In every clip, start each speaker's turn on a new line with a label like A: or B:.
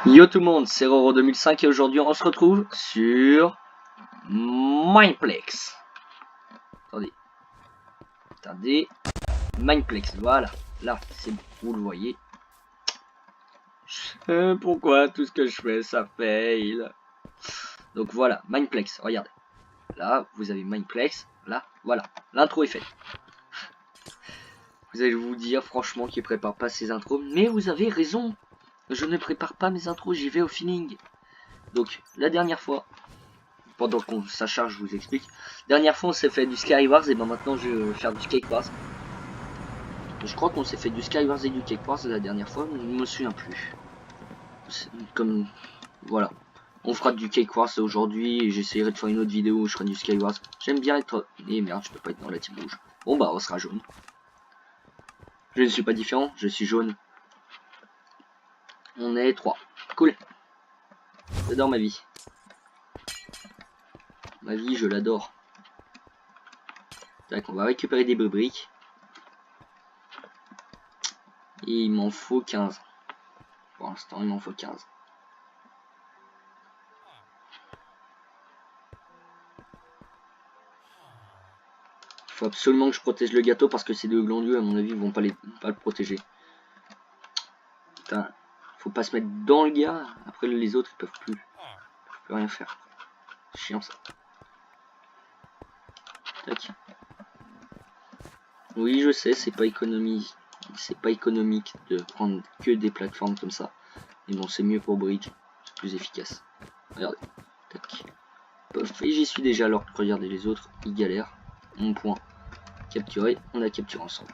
A: Yo tout le monde, c'est Roro 2005 et aujourd'hui on se retrouve sur Mineplex. Attendez, Mineplex, voilà, là, c'est vous le voyez. Pourquoi tout ce que je fais ça fail? Donc voilà, Mineplex, regardez. Là, vous avez Mineplex, là, voilà, l'intro est faite. Vous allez vous dire franchement qu'il prépare pas ses intros, mais vous avez raison. Je ne prépare pas mes intros, j'y vais au feeling. Donc la dernière fois, pendant qu'on ça charge, je vous explique. Dernière fois on s'est fait du Skywars et ben maintenant je vais faire du Skywars. Je crois qu'on s'est fait du Skywars et du Skywars la dernière fois, mais je me souviens plus. Comme voilà. On fera du Skywars aujourd'hui et j'essaierai de faire une autre vidéo où je ferai du Skywars. J'aime bien être... Et merde, je peux pas être dans la team rouge. Bon bah on sera jaune. Je ne suis pas différent, je suis jaune. On est 3. Cool. J'adore ma vie. Ma vie, je l'adore. Tac, on va récupérer des briques. Et il m'en faut 15. Pour l'instant, il m'en faut 15. Il faut absolument que je protège le gâteau parce que ces deux glandus, à mon avis, vont pas le protéger. Putain, faut pas se mettre dans le gars. Après, les autres, ils peuvent plus rien faire. Chiant ça. Tac. Oui, je sais, c'est pas économique. C'est pas économique de prendre que des plateformes comme ça. Mais bon, c'est mieux pour Brick. C'est plus efficace. Regardez. Tac. Pof. Et j'y suis déjà alors que regardez les autres. Ils galèrent. Mon point. Capturé. On a capturé ensemble.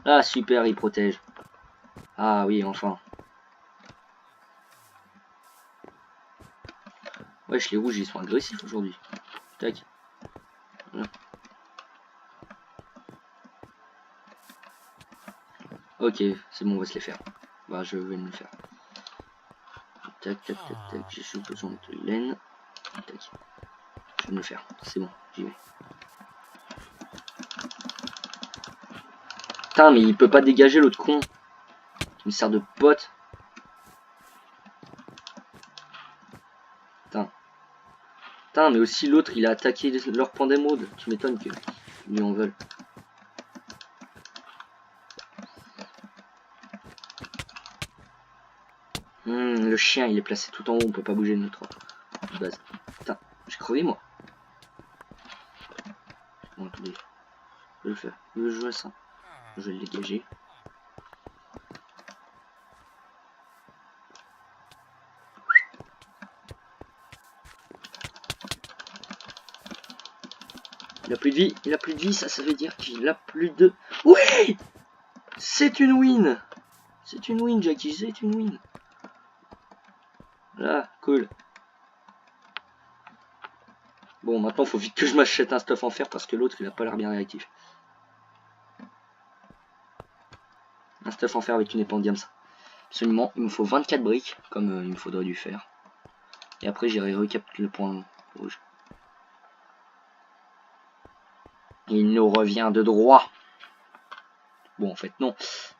A: Ah, super, il protège. Ah oui, enfin. Wesh, les rouges, ils sont agressifs aujourd'hui. Tac. Voilà. Ok, c'est bon, on va se les faire. Bah, je vais me le faire. Tac, tac, tac, tac. J'ai juste besoin de laine. Tac. Je vais me le faire. C'est bon, j'y vais. Putain, mais il peut pas dégager l'autre con. Qui me sert de pote. Putain. Putain, mais aussi l'autre, il a attaqué leur point d'émeraude. Tu m'étonnes que lui en veulent. Le chien, il est placé tout en haut. On peut pas bouger de notre base. Putain, j'ai crevé moi. Bon, attendez. Je vais le faire. Je vais jouer à ça. Je vais le dégager. Il a plus de vie, il a plus de vie, ça veut dire qu'il a plus de... Oui! C'est une win! C'est une win, Jackie, c'est une win. Voilà, cool. Bon, maintenant, faut vite que je m'achète un stuff en fer parce que l'autre, il a pas l'air bien réactif. Un stuff en fer avec une épendium, ça. Absolument, il me faut 24 briques, comme il me faudrait du fer. Et après, j'irai recapter le point rouge. Il nous revient de droit. Bon, en fait, non.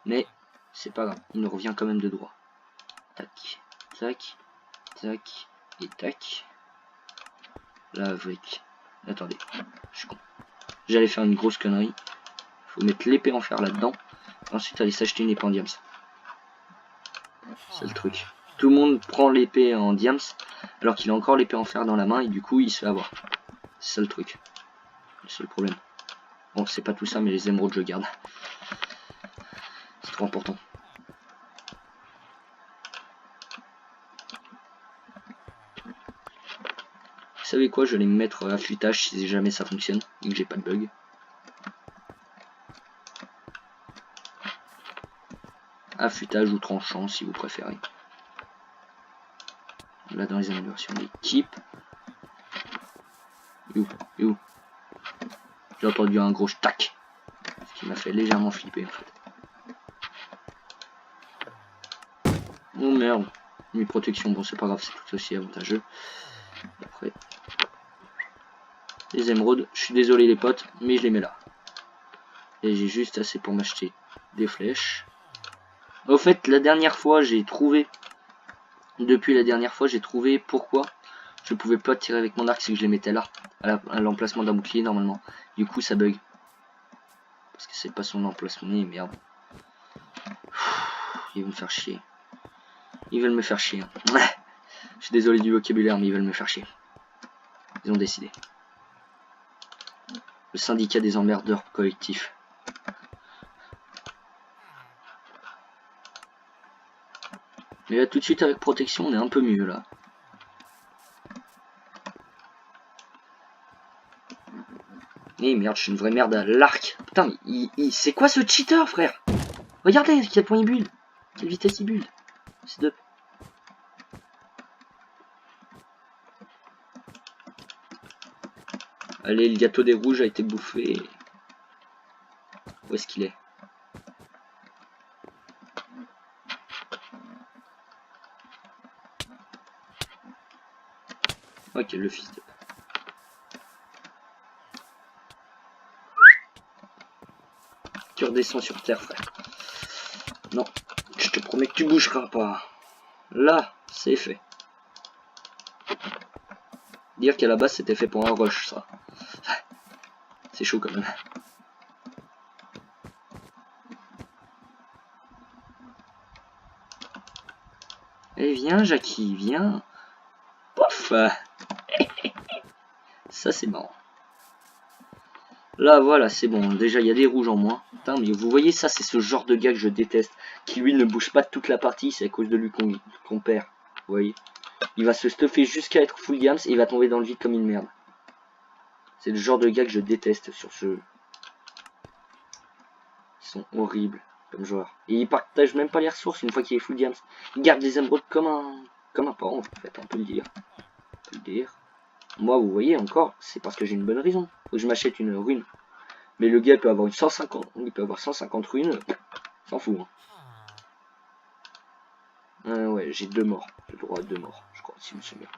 A: Mais c'est pas grave. Il nous revient quand même de droit. Tac, tac, tac, et tac. Là, avec... Attendez, je suis con. J'allais faire une grosse connerie. Faut mettre l'épée en fer là-dedans. Ensuite, aller s'acheter une épée en diams. C'est le truc. Tout le monde prend l'épée en diams, alors qu'il a encore l'épée en fer dans la main, et du coup, il se fait avoir. C'est ça le truc. C'est le problème. Bon, c'est pas tout ça, mais les émeraudes, je garde. C'est trop important. Vous savez quoi, je vais me mettre affûtage si jamais ça fonctionne et que j'ai pas de bug. Affûtage ou tranchant si vous préférez. Là dans les améliorations d'équipe. You. J'ai entendu un gros tac. Ce qui m'a fait légèrement flipper en fait. Oh merde. Mes protections, bon c'est pas grave, c'est tout aussi avantageux. Après. Les émeraudes, je suis désolé les potes, mais je les mets là. Et j'ai juste assez pour m'acheter des flèches. Au fait, la dernière fois, j'ai trouvé depuis la dernière fois, j'ai trouvé pourquoi je pouvais pas tirer avec mon arc si je les mettais là, à l'emplacement d'un bouclier normalement. Du coup, ça bug. Parce que c'est pas son emplacement, merde. Ils veulent me faire chier. Ils veulent me faire chier. Je suis désolé du vocabulaire, mais ils veulent me faire chier. Ils ont décidé. Le syndicat des emmerdeurs collectifs. Mais là, tout de suite, avec protection, on est un peu mieux, là. Eh merde, je suis une vraie merde à l'arc. Putain, mais c'est quoi ce cheater, frère? Regardez à quel point il bulle. Quelle vitesse il bulle. C'est de... Allez, le gâteau des rouges a été bouffé. Où est-ce qu'il est? Ok, le fils de... Tu redescends sur terre, frère. Non, je te promets que tu bougeras pas. Là, c'est fait. Dire qu'à la base, c'était fait pour un rush, ça. C'est chaud quand même. Eh viens, Jackie, viens. Pouf. Ça, c'est marrant. Là, voilà, c'est bon. Déjà, il y a des rouges en moins. Putain, mais vous voyez, ça, c'est ce genre de gars que je déteste. Qui, lui, ne bouge pas toute la partie. C'est à cause de lui qu'on perd. Vous voyez. Il va se stuffer jusqu'à être full gams et il va tomber dans le vide comme une merde. C'est le genre de gars que je déteste sur ce jeu. Ils sont horribles comme joueurs. Et ils partagent même pas les ressources une fois qu'il est full gams. Il garde les émeraudes comme un parent, en fait, on peut le dire. On peut le dire. Moi, vous voyez, encore, c'est parce que j'ai une bonne raison. Faut que je m'achète une ruine. Mais le gars peut avoir une 150, il peut avoir 150 ruines, s'en fout. Hein. Ouais, j'ai 2 morts. J'ai le droit à 2 morts, je crois, si je me souviens.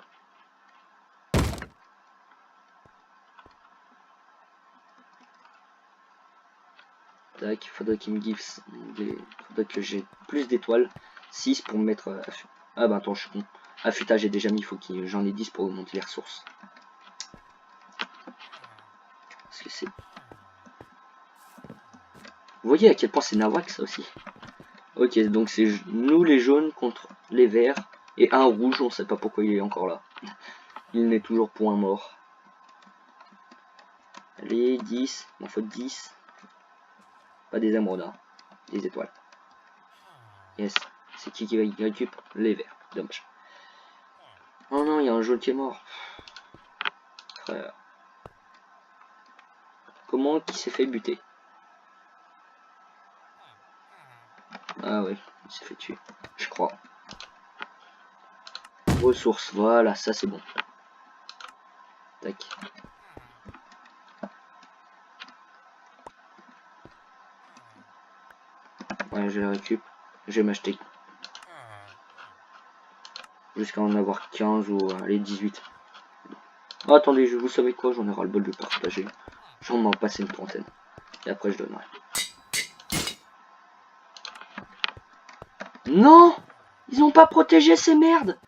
A: Tac, faudrait qu'il me give faudrait que j'ai plus d'étoiles. 6 pour me mettre ah bah attends, je suis con. Affûtage j'ai déjà mis, il faut que j'en ai 10 pour monter les ressources. Parce que c'est... Vous voyez à quel point c'est nawak ça aussi. Ok, donc c'est nous les jaunes contre les verts. Et un rouge, on sait pas pourquoi il est encore là. Il n'est toujours point mort. Allez, 10, il m'en faut 10. Pas des émeraudes, hein. Des étoiles. Yes, c'est qui récupère? Les verts, dommage. Oh non, il y a un jaune qui est mort. Frère. Comment qui s'est fait buter? Ah ouais, il s'est fait tuer, je crois. Ressources, voilà, ça c'est bon. Tac. Ouais, je la récup. Je vais m'acheter. Jusqu'à en avoir 15 ou allez 18. Oh, attendez, vous savez quoi? J'en ai ras le bol de partager. J'en m'en passe une trentaine. Et après je donnerai. Non! Ils ont pas protégé ces merdes!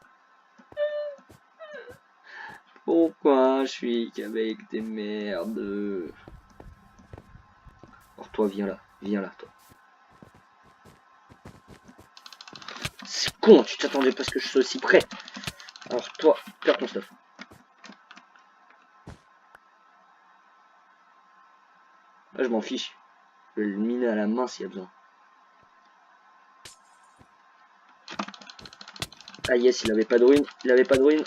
A: Pourquoi je suis qu'avec des merdes? Alors toi, viens là, toi. C'est con, tu t'attendais pas à ce que je sois aussi près. Alors toi, perds ton stuff. Là, je m'en fiche. Je vais le miner à la main s'il y a besoin. Ah yes, il avait pas de ruine. Il avait pas de ruine.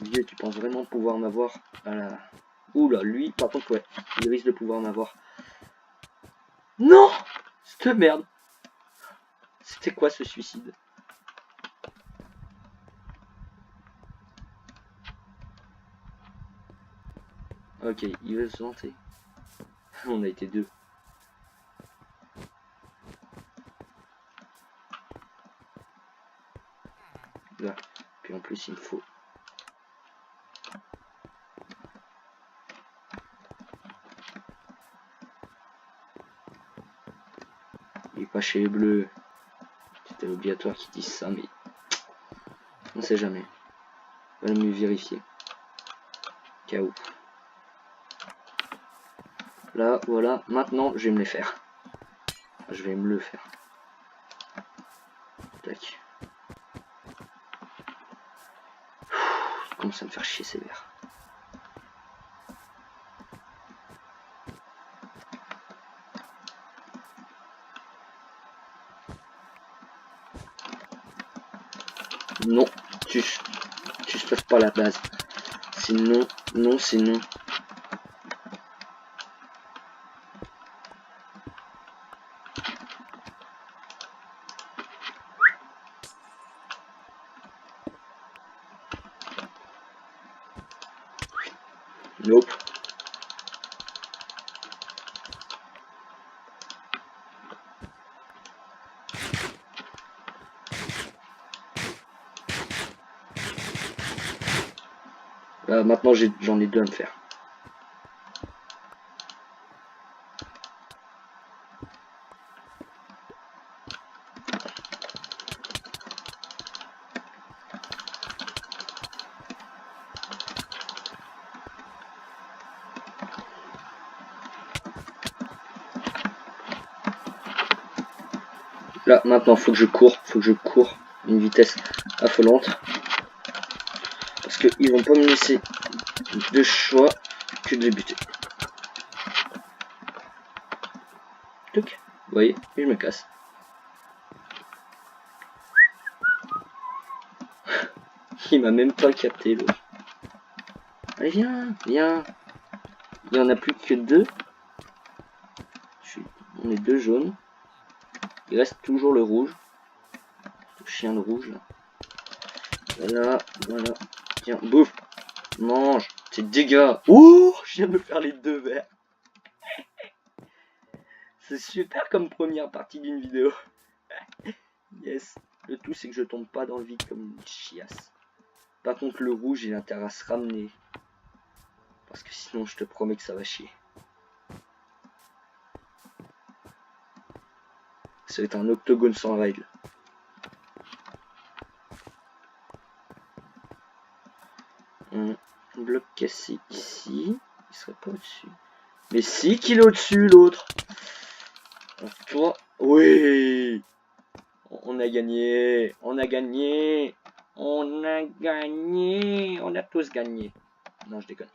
A: Vieux, tu penses vraiment pouvoir m'avoir à la... Oula, lui, par contre, ouais. Il risque de pouvoir m'avoir. Non! Cette merde! C'était quoi ce suicide? Ok, il veut se lancer. On a été 2. Là. Puis en plus, il me faut... Il est pas chez les bleus. C'était obligatoire qu'ils disent ça, mais On sait jamais. On va mieux vérifier. Cas où. Là, voilà. Maintenant, je vais me les faire. Je vais me le faire. Tac. Comment ça me faire chier ces verres. Non, tu stuffes pas la base. Sinon, non, sinon. Nope. Maintenant j'en ai deux à me faire. Là maintenant faut que je cours une vitesse affolante. Parce qu'ils vont pas me laisser de choix que de les buter. Toc, vous voyez, et je me casse. Il m'a même pas capté l'autre. Allez viens, viens. Il y en a plus que deux. On est deux jaunes. Il reste toujours le rouge. Le chien de rouge là. Voilà, voilà. Tiens, bouffe. Mange. C'est dégâts. Ouh, je viens de me faire les deux verts. C'est super comme première partie d'une vidéo. Yes. Le tout c'est que je tombe pas dans le vide comme une chiasse. Par contre le rouge il a intérêt à se ramener. Parce que sinon je te promets que ça va chier. Ça va être un octogone sans règle. Un bloc cassé ici. Il serait pas au-dessus. Mais si qu'il est au-dessus l'autre. Toi. Oui. On a gagné. On a gagné. On a gagné. On a tous gagné. Non je déconne.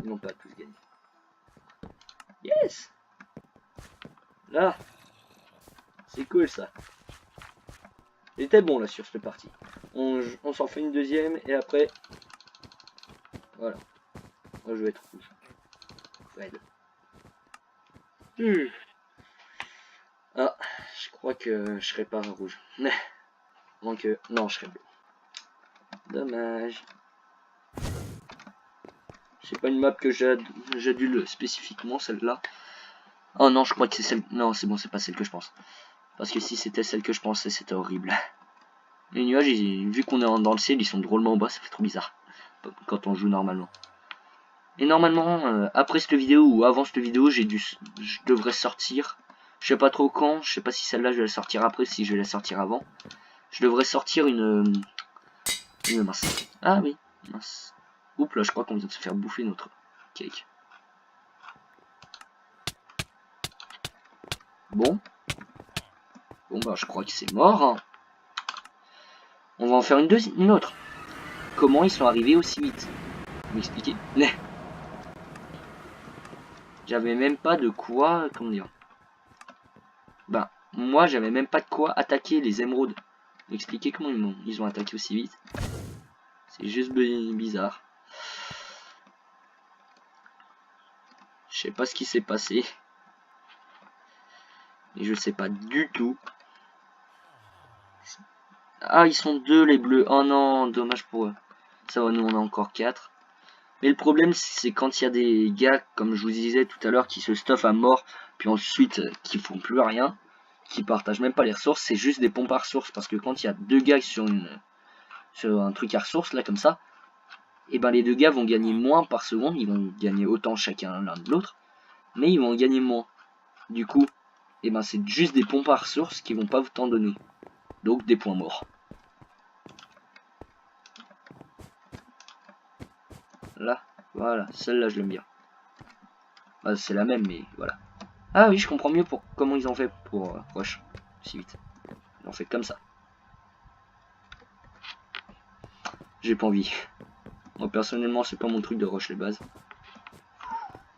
A: Ils n'ont pas tous gagné. Yes. Là. C'est cool ça. Il était bon là sur cette partie. On s'en fait une deuxième et après. Voilà. Moi je vais être rouge. Red. Ah, je crois que je serai pas rouge. Donc non, je serai bleu. Dommage. C'est pas une map que j'adule spécifiquement celle-là. Oh non, je crois que c'est celle. Non, c'est bon, c'est pas celle que je pense. Parce que si c'était celle que je pensais, c'était horrible. Les nuages, vu qu'on est dans le ciel, ils sont drôlement bas, ça fait trop bizarre. Quand on joue normalement. Et normalement, après cette vidéo ou avant cette vidéo, je devrais sortir. Je sais pas trop quand, je sais pas si celle-là je vais la sortir après, si je vais la sortir avant. Je devrais sortir une mince. Ah oui, mince. Oups là, je crois qu'on vient de se faire bouffer notre cake. Bon. Bon bah je crois que c'est mort. Hein. On va en faire une autre. Comment ils sont arrivés aussi vite? Vous m'expliquez? J'avais même pas de quoi, comment dire. Ben, moi j'avais même pas de quoi attaquer les émeraudes. Vous m'expliquez comment ils ont attaqué aussi vite? C'est juste bizarre. Je sais pas ce qui s'est passé. Et je sais pas du tout. Ah, ils sont deux les bleus. Oh non, dommage pour eux. Ça va, nous on a encore 4. Mais le problème c'est quand il y a des gars, comme je vous disais tout à l'heure, qui se stuffent à mort, puis ensuite qui font plus rien, qui partagent même pas les ressources, c'est juste des pompes à ressources. Parce que quand il y a deux gars sur un truc à ressources, là comme ça, et ben les deux gars vont gagner moins par seconde, ils vont gagner autant chacun l'un de l'autre, mais ils vont gagner moins. Du coup, et ben c'est juste des pompes à ressources qui vont pas vous t'en donner. Donc des points morts. là, voilà, celle-là je l'aime bien. Bah, c'est la même, mais voilà. Ah oui, je comprends mieux pour comment ils ont fait pour rush si vite. Ils ont fait comme ça. J'ai pas envie. Moi personnellement, c'est pas mon truc de rush les bases.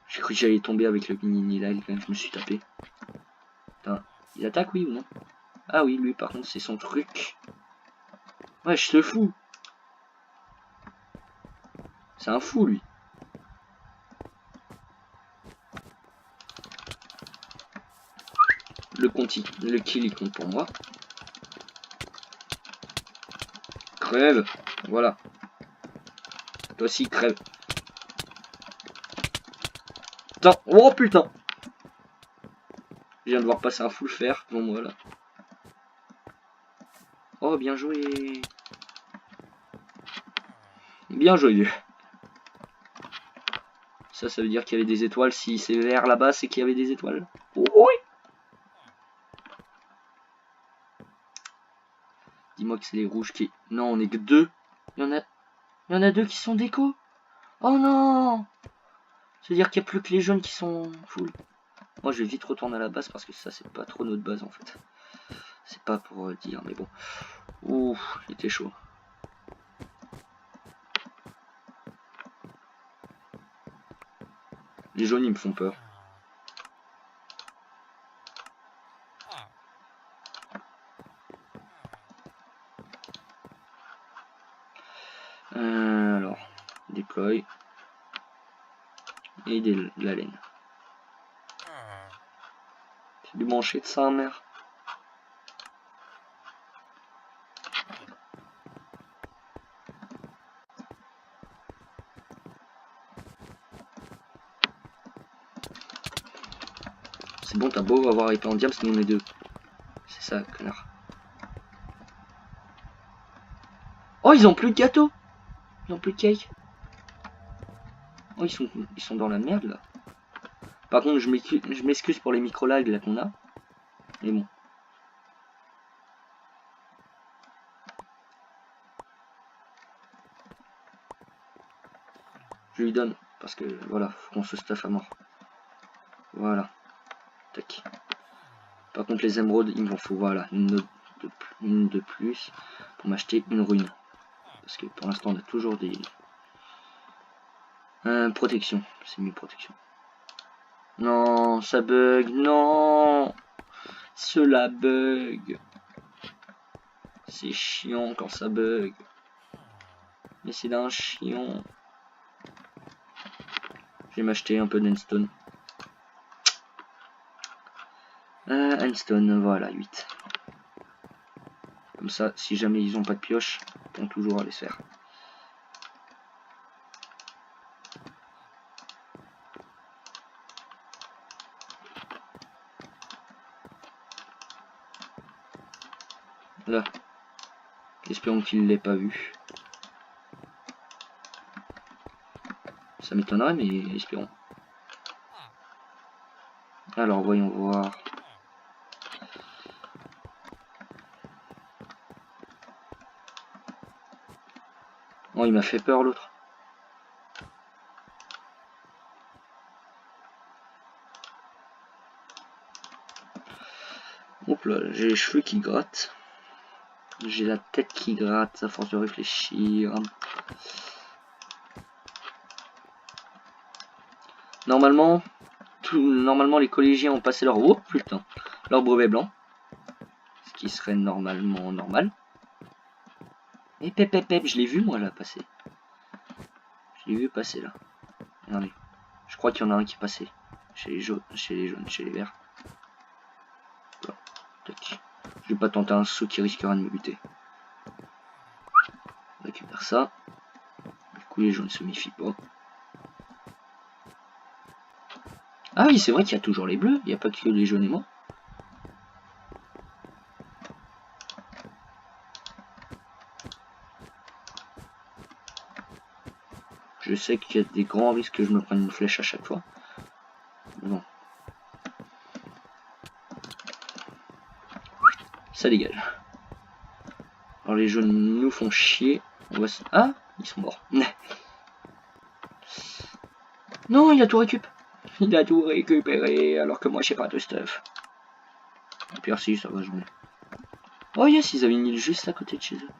A: J'ai cru que j'allais tomber avec le mini là, quand je me suis tapé. Putain, il attaque oui ou non? Ah oui, lui par contre c'est son truc. Ouais, je te fous. C'est un fou lui. Le kill il compte pour moi. Crève. Voilà. Toi aussi crève. Putain. Oh putain. Je viens de voir passer un full fer devant moi là. Oh bien joué. Bien joué. Ça veut dire qu'il y avait des étoiles. Si c'est vert là-bas, c'est qu'il y avait des étoiles. Oui. Dis-moi que c'est les rouges qui... Non, on est que deux. Il y en a deux qui sont déco. Oh non. C'est-à-dire qu'il n'y a plus que les jaunes qui sont full. Moi, je vais vite retourner à la base parce que ça, c'est pas trop notre base en fait. C'est pas pour dire, mais bon. Ouh, il était chaud. Les jaunes, ils me font peur. Alors, déploie. Et de la laine. C'est du branché de sa mère. C'est bon, t'as beau avoir été en diable, sinon on est deux. C'est ça, connard. Oh, ils ont plus de gâteau. Ils ont plus de cake. Oh, ils sont dans la merde là. Par contre, je m'excuse pour les micro-lags là qu'on a. Mais bon. Je lui donne. Parce que voilà, faut qu'on se staffe à mort. Voilà. Tac. Par contre, les émeraudes, il m'en faut voilà, une de plus pour m'acheter une rune. Parce que pour l'instant, on a toujours des... protection. C'est mieux protection. Non, ça bug. Non. Cela bug. C'est chiant quand ça bug. Mais c'est d'un chiant. Je vais m'acheter un peu d'endstone. Endstone, voilà, 8. Comme ça, si jamais ils ont pas de pioche, ils pourront toujours aller se faire. Là. Espérons qu'il ne l'ait pas vu. Ça m'étonnerait, mais espérons. Alors, voyons voir. Oh, il m'a fait peur, l'autre. Hop là, j'ai les cheveux qui grattent. J'ai la tête qui gratte à force de réfléchir. Normalement, les collégiens ont passé leur... Oh putain, leur brevet blanc. Ce qui serait normalement normal. Et pep, je l'ai vu moi là passer. Je l'ai vu passer là. Regardez. Je crois qu'il y en a un qui est passé. Chez les jaunes, chez les verts. Voilà. Tac. Je vais pas tenter un saut qui risquera de me buter. On récupère ça. Du coup les jaunes se méfient pas. Ah oui, c'est vrai qu'il y a toujours les bleus. Il n'y a pas que les jaunes et moi. Je sais qu'il y a des grands risques que je me prenne une flèche à chaque fois. Mais bon. Ça dégage. Alors les jaunes nous font chier. On va se... Ah, ils sont morts. Non, il a tout récupéré. Il a tout récupéré alors que moi j'ai pas de stuff. Et puis si, ça va jouer. Oh yes, ils avaient une île juste à côté de chez eux.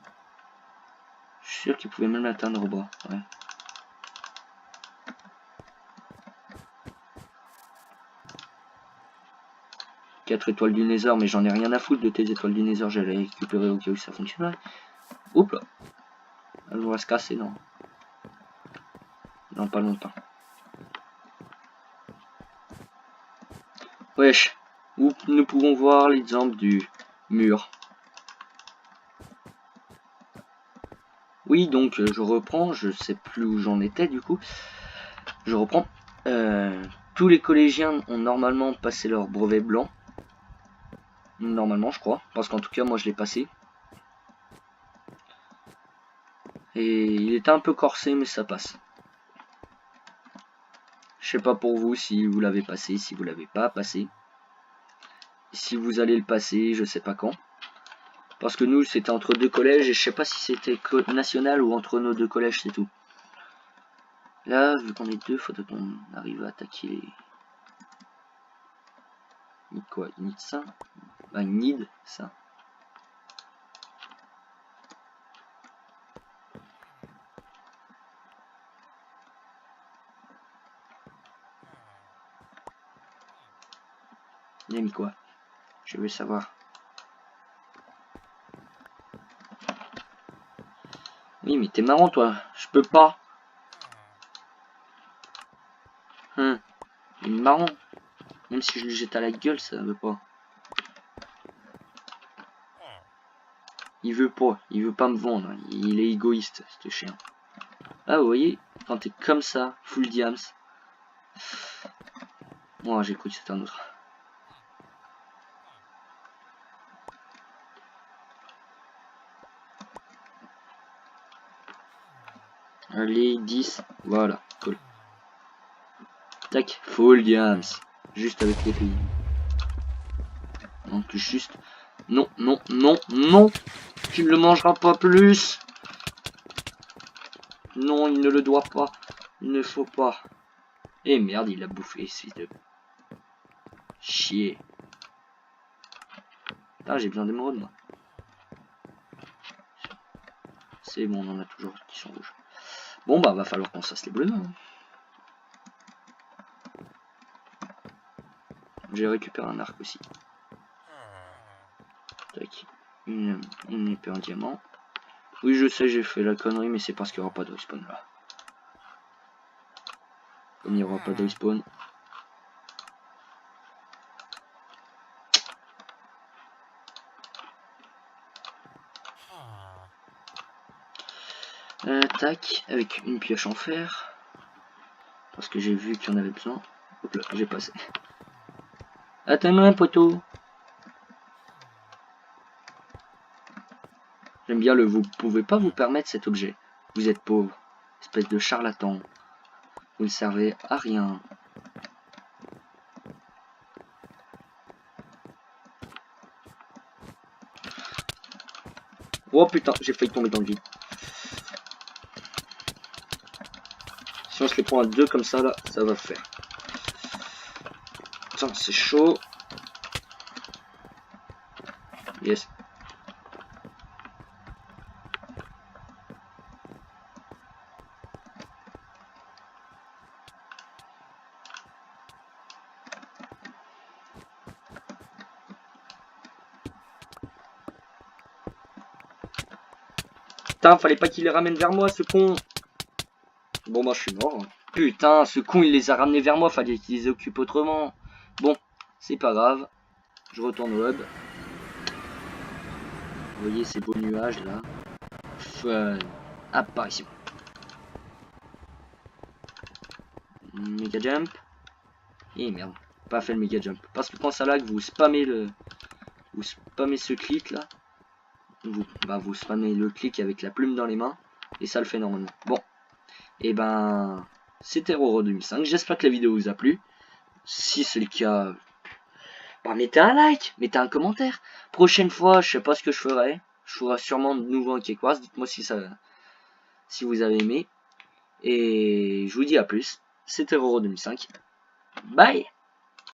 A: Je suis sûr qu'ils pouvaient même l'atteindre au bas. Ouais. Quatre étoiles du Nether, mais j'en ai rien à foutre de tes étoiles du Nether, j'allais les récupérer au cas où ça fonctionnerait. Oups là. Elle va se casser, non. Non, pas longtemps. Wesh. Où nous pouvons voir l'exemple du mur. Oui, donc je reprends, je sais plus où j'en étais du coup. Je reprends. Tous les collégiens ont normalement passé leur brevet blanc. Normalement, je crois. Parce qu'en tout cas, moi je l'ai passé. Et il était un peu corsé, mais ça passe. Je sais pas pour vous si vous l'avez passé, si vous l'avez pas passé. Si vous allez le passer, je sais pas quand. Parce que nous, c'était entre deux collèges et je sais pas si c'était national ou entre nos deux collèges, c'est tout. Là, vu qu'on est deux, faudrait qu'on arrive à attaquer les... Need quoi? Need ça? Bah, need ça. Il a mis quoi? Je veux savoir. Oui, mais t'es marrant, toi. Je peux pas. Il est marrant. Même si je lui jette à la gueule, ça veut pas. Il veut pas. Il veut pas me vendre. Il est égoïste, ce chien. Ah, vous voyez, quand t'es comme ça, full diams. Moi, j'écoute, c'est un autre. Allez, 10. Voilà, cool. Tac, full diams. Juste avec les filles. Donc, juste. Non, non, non, non. Tu ne le mangeras pas plus. Non, il ne le doit pas. Il ne faut pas. Eh merde, il a bouffé, fils de... Chier. Ah, j'ai besoin d'émeraude, moi. C'est bon, on en a toujours qui sont rouges. Bon, bah, va falloir qu'on fasse les bleus. Hein. J'ai récupéré un arc aussi. Tac. Une épée en diamant. Oui, je sais, j'ai fait la connerie, mais c'est parce qu'il n'y aura pas de respawn là. Comme il n'y aura pas de respawn. Tac, avec une pioche en fer. Parce que j'ai vu qu'il y en avait besoin. Hop là, j'ai passé. Attends-moi un poteau. J'aime bien le vous pouvez pas vous permettre cet objet. Vous êtes pauvre. Espèce de charlatan. Vous ne servez à rien. Oh putain, j'ai failli tomber dans le vide. Si on se les prend à deux comme ça là, ça va faire. Putain, c'est chaud. Yes. Putain, fallait pas qu'il les ramène vers moi, ce con. Bon, bah, je suis mort. Putain, ce con, il les a ramenés vers moi. Fallait qu'il les occupe autrement. Bon, c'est pas grave. Je retourne au hub. Vous voyez ces beaux nuages, là. Fun. Apparition. Méga jump. Et merde. Pas fait le méga jump. Parce que quand ça lag, vous spammez le... Vous spammez ce clic, là. Vous spammez le clic avec la plume dans les mains. Et ça le fait normalement. Bon. Et ben, c'était Roro 2005. J'espère que la vidéo vous a plu. Si c'est le cas, bah, mettez un like, mettez un commentaire. Prochaine fois, je sais pas ce que je ferai. Je ferai sûrement de nouveau un Kekwas. Dites-moi si vous avez aimé. Et je vous dis à plus. c'était Roro 2005. Bye.